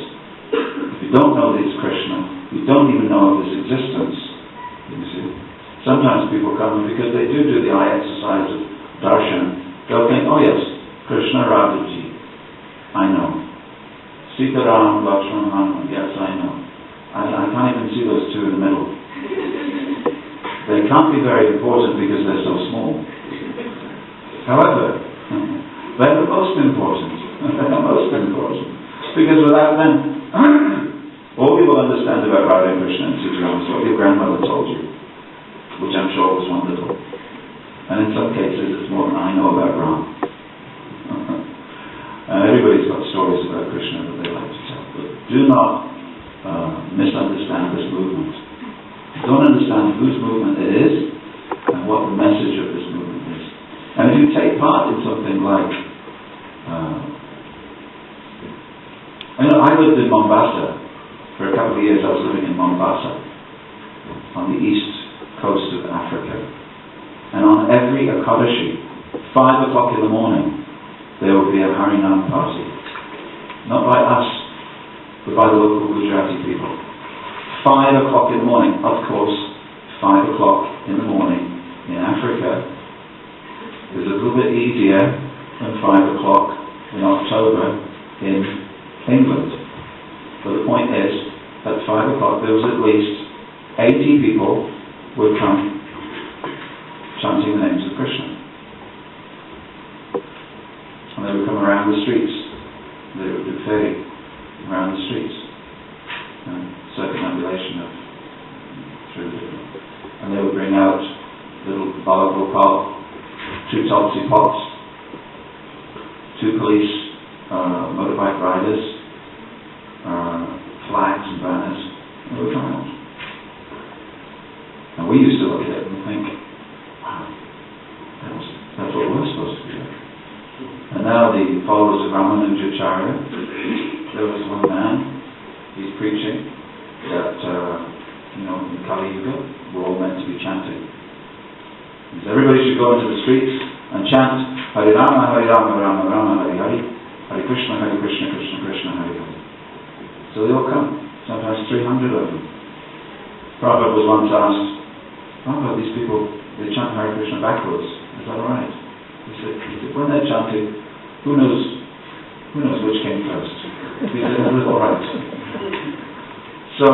If you don't know that he's Krishna, you don't even know of his existence, Sometimes people come, and because they do the eye exercise of darshan, they'll think, oh yes, Krishna, Radhaji, I know. Sita, Ram, Lakshman, Hanuman, yes, I know. I can't even see those two in the middle. They can't be very important because they're so small. However, they're the most important. They're the most important. Because without them, all you will understand about Radha and Krishna and Sita Ram is what your grandmother told you, which I'm sure was wonderful. And in some cases, it's more than I know about Ram. And everybody's got stories about Krishna that they like to tell. But do not misunderstand this movement. Don't understand whose movement it is and what the message of this movement is. And if you take part in something like, I lived in Mombasa for a couple of years. I was living in Mombasa on the east coast of Africa, and on every Ekadashi, 5 o'clock in the morning, there would be a Harinam party, not by us, but by the local Gujarati people. 5 o'clock in the morning, of course. 5 o'clock in the morning in Africa is a little bit easier than 5 o'clock in October in England. But the point is, at 5 o'clock there was at least 80 people would come chanting the names of Krishna. And they would come around the streets. They would do ferry around the streets. Circumambulation of through the different. And they would bring out little balagopal, 2 Tolsi pots, 2 police motorbike riders, flags and banners. They would come out. And we used to look at it and think, wow, that's what we're supposed to be doing. And now the followers of Ramanujacharya, there was one man, he's preaching that, in Kali Yuga, we're all meant to be chanting. He says, everybody should go into the streets and chant Hare Rama, Rama Rama, Hare Hare, Hare Krishna, Krishna Krishna, Hare Hare. So they all come, sometimes 300 of them. Prabhupada was once asked, Prabhupada, these people, they chant Hare Krishna backwards. Is that alright? He said, when they're chanting, who knows which came first? He said, it's alright. So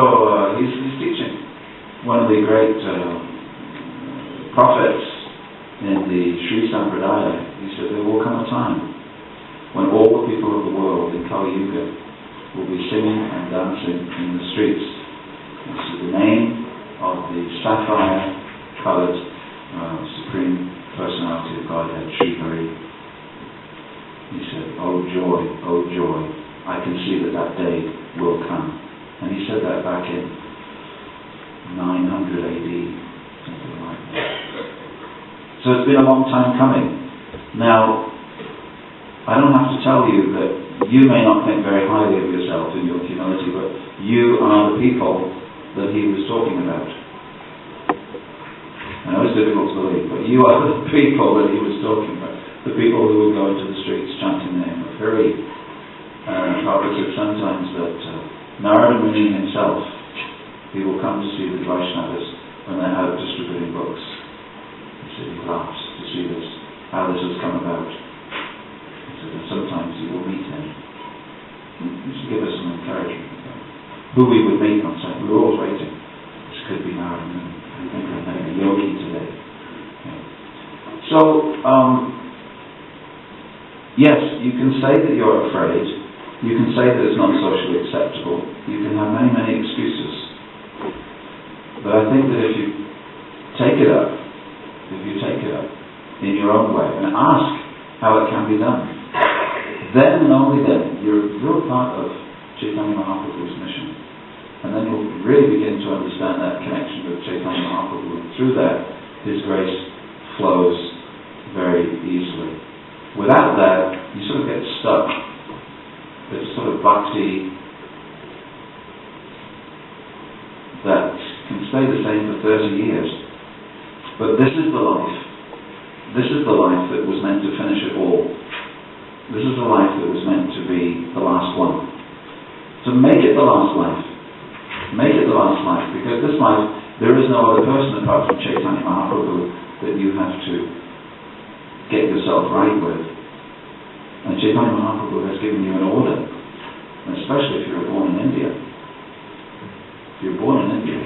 he's teaching. One of the great prophets in the Sri Sampradaya, he said there will come a time when all the people of the world in Kali Yuga will be singing and dancing in the streets. This is the name of the sapphire-coloured Supreme Personality of Godhead, Sri Hari. He said, oh joy, I can see that day will come. And he said that back in 900 AD, something like that. So it's been a long time coming. Now, I don't have to tell you that you may not think very highly of yourself in your humility, but you are the people that he was talking about. I know it's difficult to believe, but you are the people that he was talking about. The people who would go into the streets chanting the name of Hari. Prabhupada said sometimes that Narada Muni himself, he will come to see the Vaishnavas when they're out distributing books. He said he laughs to see this, how this has come about. He said that sometimes he will meet him. He should give us some encouragement about who we would meet on Sunday. We were always waiting. This could be Narada Muni. I think I met a yogi today. Yeah. So, yes, you can say that you're afraid. You can say that it's not socially acceptable. You can have many, many excuses. But I think that if you take it up in your own way and ask how it can be done, then and only then you're part of Chaitanya Mahaprabhu's mission. And then you'll really begin to understand that connection with Chaitanya Mahaprabhu. And through that, his grace flows very easily. Without that, you sort of get stuck. There's a sort of bhakti that can stay the same for 30 years. But this is the life. This is the life that was meant to finish it all. This is the life that was meant to be the last one. So make it the last life. Make it the last life, because this life There is no other person apart from Chaitanya Mahaprabhu that you have to get yourself right with. And Chaitanya Mahaprabhu has given you an order, and especially if you're born in India. If you're born in India.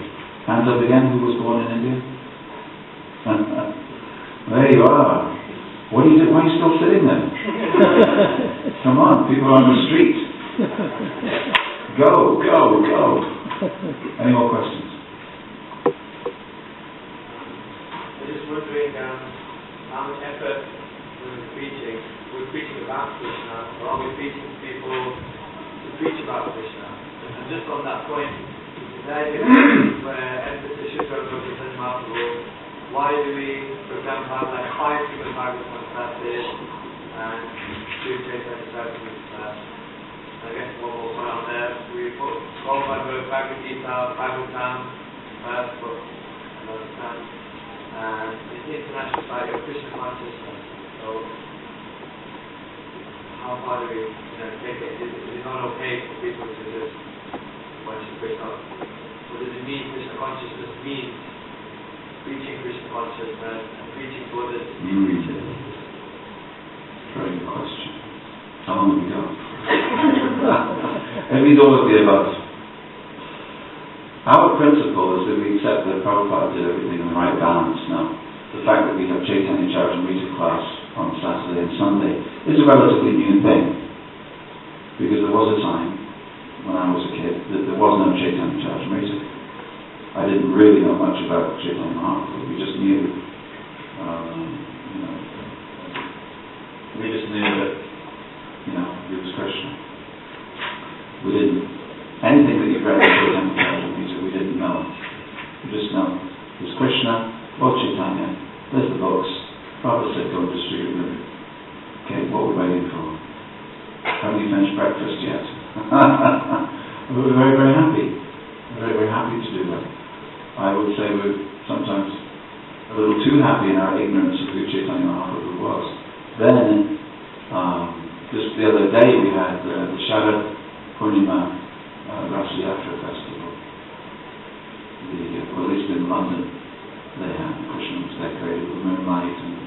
Hands up again, who was born in India? There you are. What are you doing? Why are you still sitting there? Come on, people are on the street. Go, go, go. Any more questions?
I'm just wondering how much effort we're preaching. We're preaching about Krishna, or are we preaching to people to preach about Krishna? And just on that point, there where emphasis should go to Chaitanya Mahaprabhu. Why do we, for example, have like 5 Srimad Bhagavatam classes and 2 Chaitanya Charitamrita class? I guess one more point on there. We put qualified with Bhagavad Gita, Bhagavatam first, but I understand. And it's the international side of Krishna consciousness. So how far do we take it? Is it not okay for people to just worship Krishna? What does it mean, Krishna consciousness means? Preaching Krishna consciousness and preaching to others to be preachers.
Very good question. How long have we got? It means all of the above. Our principle is that we accept that Prabhupada did everything in the right balance. Now, the fact that we have Chaitanya Charitamrita class on Saturday and Sunday is a relatively new thing. Because there was a time, when I was a kid, that there was no Chaitanya Charitamrita. I didn't really know much about Chaitanya Mahaprabhu. We just knew, we just knew that, he was Krishna. We didn't, anything that you read in Chaitanya Charitamrita, we didn't know. We just know there's Krishna, Lord Chaitanya, there's the books. Prabhupada said go distribute them. Okay, what are we waiting for? Haven't you finished breakfast yet? We were very, very happy. Very, very happy to do that. I would say we're sometimes a little too happy in our ignorance of who Chaitanya Mahaprabhu was. Then, just the other day we had the Sharad Purnima Rasa Yatra Festival. Well, at least in London, they had Krishna was decorated with moonlight and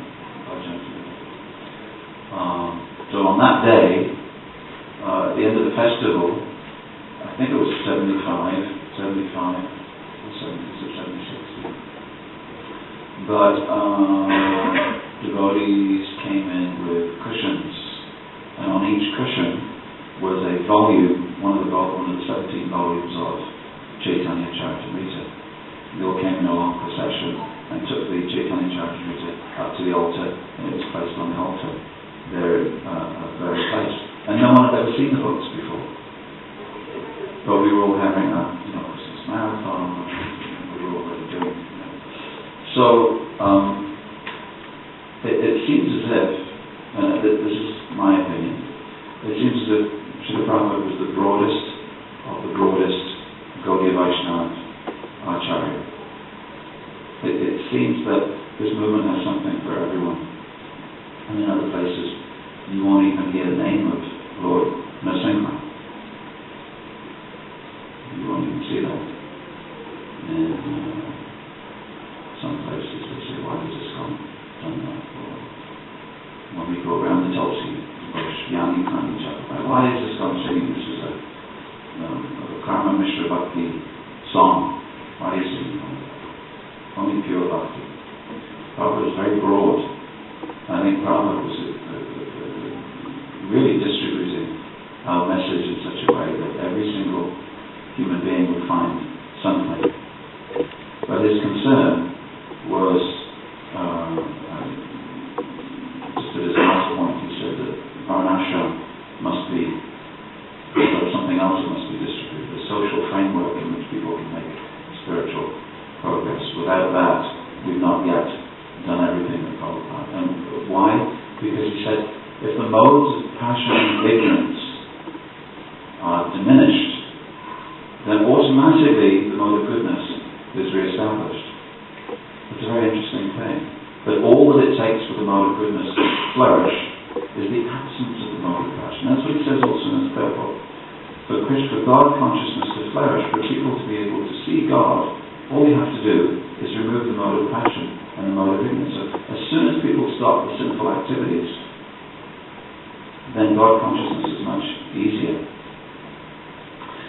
bhajan. So on that day, at the end of the festival, I think it was 75 or 76. But devotees came in with cushions, and on each cushion was a volume, one of the 17 volumes of Chaitanya Charitamrita. They all came in a long procession and took the Chaitanya Charitamrita up to the altar, and it was placed on the altar there at very place. And no one had ever seen the books before. But we were all having a Christmas marathon, we were all really doing it. So it seems as if, this is my opinion, it seems as if Srila Prabhupada was the broadest of the broadest Gaudiya Vaishnava Acharya. It seems that this movement has something for everyone. And in other places, you won't even hear the name of Lord Narasimha. You won't even see that. And some places they say, why does this come? When we go around the Tulsi bush, Yani Kani Chakra, why is this come singing? This is a Karma Mishra Bhakti song. Why is it only pure Bhakti? Prabhupada was very broad. I think Prabhupada was really distributing our message in such a way that every single human being would find something. But his concern was, just at his last point, he said that Varnashram must be, something else that must be distributed, a social framework in which people can make spiritual progress. Without that, we've not yet done everything that Prabhupada. And why? Because he said, if the modes of passion and ignorance are diminished, then automatically the mode of goodness is re-established. It's a very interesting thing. But all that it takes for the mode of goodness to flourish is the absence of the mode of passion. That's what he says also in his third book. For God consciousness to flourish, for people to be able to see God All you have to do is remove the mode of passion and the mode of ignorance. So as soon as people stop the sinful activities, then God consciousness is much easier.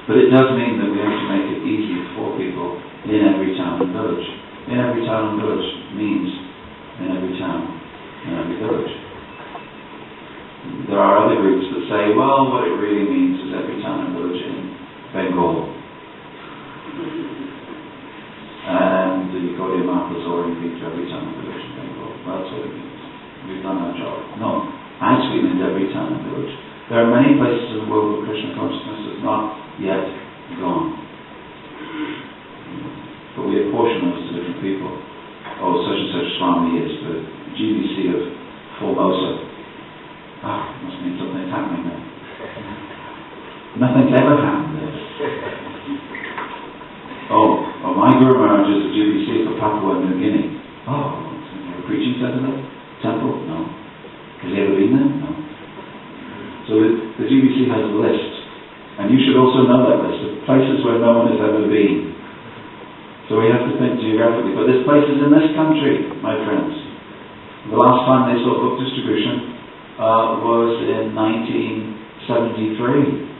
But it does mean that we have to make it easy for people in every town and village. In every town and village means in every town and every village. There are other groups that say, well, what it really means is every town and village in Bengal. And you go to your Martha's or you reach every town and village in Bengal. That's what it means. We've done our job. No. Actually means every town and village. There are many places in the world where Krishna consciousness is not yet gone. But we apportion those to different people. Oh, such and such Swami is the GBC of Formosa. Must mean something's happening there. Nothing's ever happened there. Oh, my Guru Maharaj is the GBC for Papua New Guinea. Oh, a preaching centre there? Temple? No. Has he ever been there? No. So the GBC has a list, and you should also know that list of places where no one has ever been. So we have to think geographically. But there's places in this country, my friends. The last time they saw book distribution was in 1973.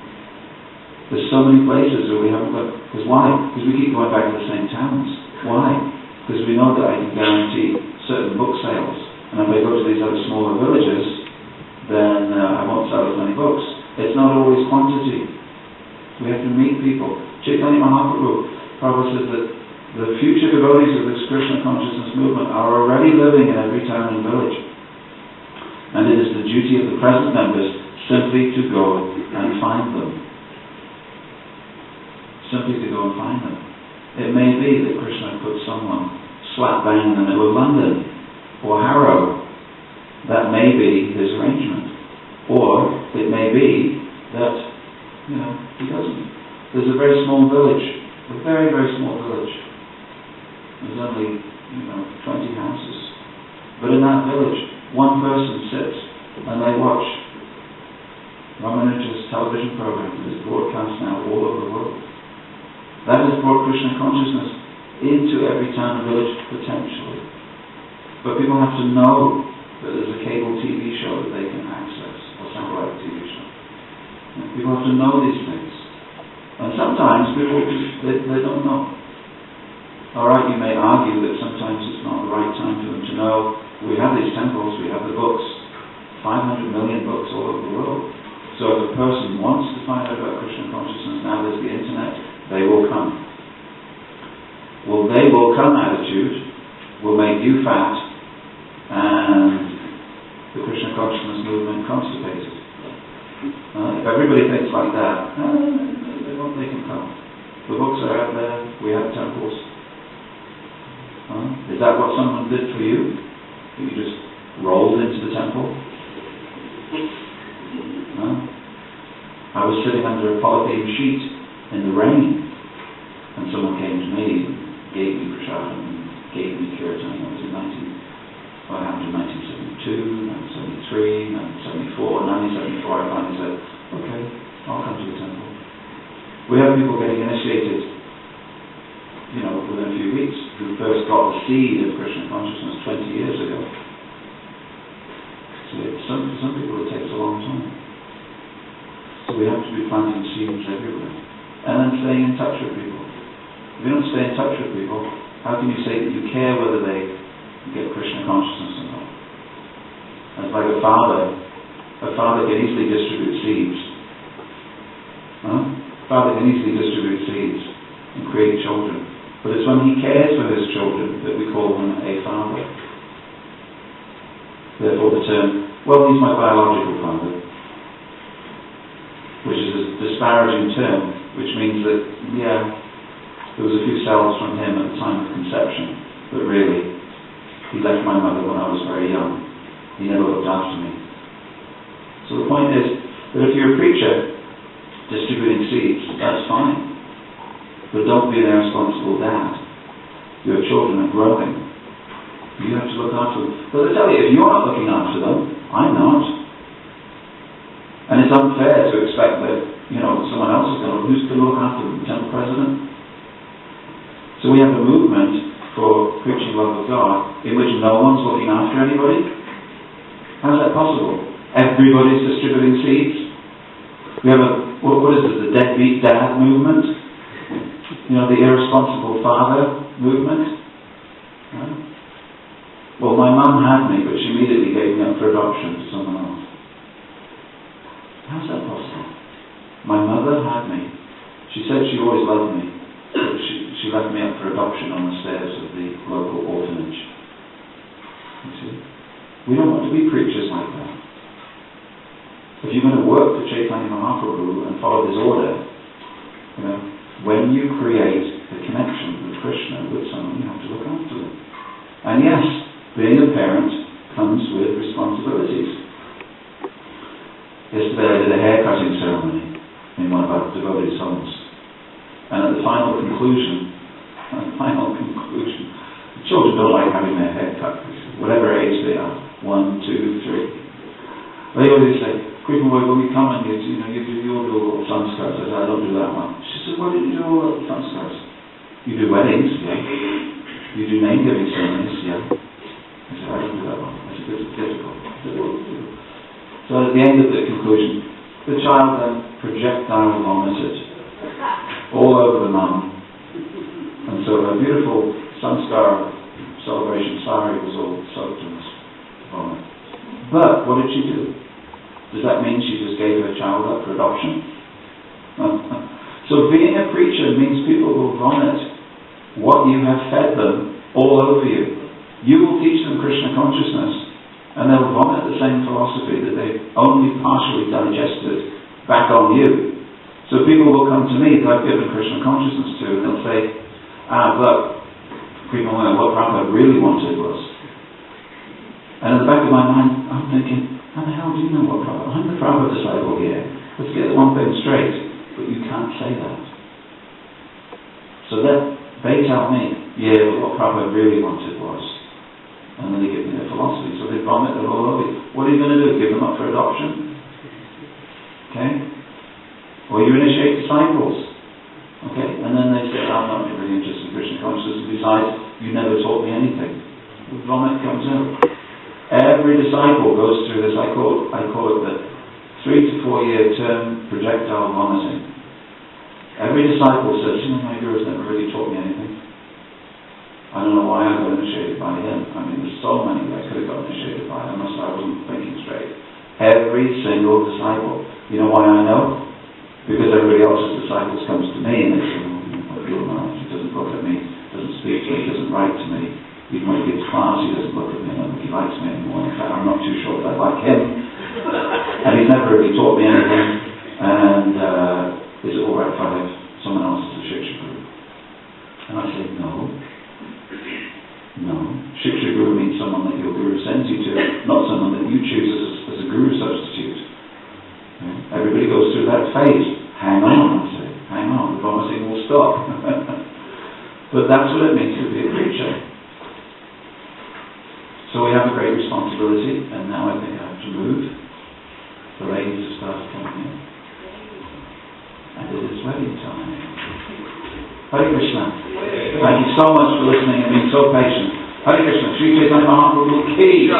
There's so many places where we haven't got. Because why? Because we keep going back to the same towns. Why? Because we know that I can guarantee certain book sales. And if I go to these other smaller villages, then I won't sell as many books. It's not always quantity. We have to meet people. Chaitanya Mahaprabhu, Prabhupada says that the future devotees of this Krishna consciousness movement are already living in every town and village. And it is the duty of the present members simply to go and find them. Simply to go and find them. It may be that Krishna put someone slap bang in the middle of London or Harrow. That may be his arrangement. Or it may be that, he doesn't. There's a very small village, a very, very small village. There's only, 20 houses. But in that village, one person sits and they watch Ramanuja's television program that is broadcast now all over the world. That has brought Krishna consciousness into every town and village potentially. But people have to know that there's a cable TV show that they can access, or satellite TV show. People have to know these things. And sometimes people just, they don't know. Alright, you may argue that sometimes it's not the right time for them to know. We have these temples, we have the books, 500 million books all over the world. So if a person wants to find out about Krishna consciousness, now there's the internet, they will come. Well, they will come attitude will make you fat and the Krishna consciousness movement constipated. If everybody thinks like that, they can come. The books are out there, we have temples. Is that what someone did for you? You just rolled into the temple? I was sitting under a polythene sheet in the rain, and someone came to me and gave me prashadam and gave me kirtan. It was in 1972, 1973, 1974, 1974 I finally said, okay, I'll come to the temple. We have people getting initiated, within a few weeks, who first got the seed of Krishna consciousness 20 years ago. So for some people it takes a long time. So we have to be planting seeds everywhere. And then staying in touch with people. If you don't stay in touch with people, how can you say that you care whether they get Krishna consciousness or not? It's like a father. A father can easily distribute seeds. A father can easily distribute seeds and create children. But it's when he cares for his children that we call him a father. Therefore the term, well, he's my biological father, which is a disparaging term, which means that, there was a few cells from him at the time of conception, but really, he left my mother when I was very young. He never looked after me. So the point is that if you're a preacher distributing seeds, that's fine. But don't be an irresponsible dad. Your children are growing. You have to look after them. But I tell you, if you're not looking after them, I'm not. And it's unfair to expect that, someone else is going to, who's going to look after them? The temple president? So we have a movement for preaching love of God in which no one's looking after anybody. How's that possible? Everybody's distributing seeds. We have what is it, the deadbeat dad movement? You know, the irresponsible father movement? Right? Well, my mum had me, but she immediately gave me up for adoption to someone else. How's that possible? My mother had me. She said she always loved me, but she left me up for adoption on the stairs of the local orphanage. You see? We don't want to be preachers like that. If you're going to work for Chaitanya Mahaprabhu and follow his order, you know, when you create a connection with Krishna, with someone, you have to look after them. And yes, being a parent comes with responsibilities. Yesterday I did a haircutting ceremony in one of our devotees' homes. And at the final conclusion, the children don't like having their hair cut, whatever age they are, 1, 2, 3. They always say, Krishna, when you come and you'll do all the sanskars. I said, I don't do that one. She said, why don't you do all the sanskars? You do weddings, yeah. You do name giving ceremonies, yeah. I said, I don't do that one. I said, it's difficult. I said, what do you do? So at the end of the conclusion, the child then projectile vomited all over the mum. And so her beautiful sanskar celebration sari was all soaked in vomit. But what did she do? Does that mean she just gave her child up for adoption? So being a preacher means people will vomit what you have fed them all over you. You will teach them Krishna consciousness, and they'll vomit the same philosophy that they've only partially digested back on you. So people will come to me that I've given Krishna consciousness to, and they'll say, but people know what Prabhupada really wanted was. And in the back of my mind, I'm thinking, how the hell do you know what Prabhupada? I'm the Prabhupada disciple here. Let's get one thing straight. But you can't say that. So they tell me, yeah, but what Prabhupada really wanted was. And then they give me their philosophy. So they vomit it all over you. What are you going to do? Give them up for adoption? Okay? Or you initiate disciples. Okay? And then they say, I'm not really interested in Krishna consciousness. And besides, you never taught me anything. The vomit comes out. Every disciple goes through this, I call it the 3 to 4 year term projectile vomiting. Every disciple says, my guru's never really taught me anything. I don't know why I got initiated by him. I mean, there's so many that I could have got initiated by. Unless I wasn't thinking straight. Every single disciple. You know why I know? Because everybody else's disciples comes to me and they say, I feel nice. He doesn't look at me, doesn't speak to me, doesn't write to me. Even when he gives class, he doesn't look at me. I don't think he likes me anymore. In fact, I'm not too sure that I like him. And he's never really taught me anything. And is it all right if I have someone else as a Shiksha Guru? And I say, no. Shiksha Guru means someone that your Guru sends you to, not someone that you choose as a Guru substitute. Okay? Everybody goes through that phase. Hang on, I say. Hang on. The vomiting will stop. But that's what it means to be a preacher. So we have a great responsibility, and now I think I have to move. The ladies have started coming in. And it is wedding time. Hare Krishna. Thank you so much for listening and being so patient. Hare Krishna. Sri Chaitanya Mahaprabhu ki.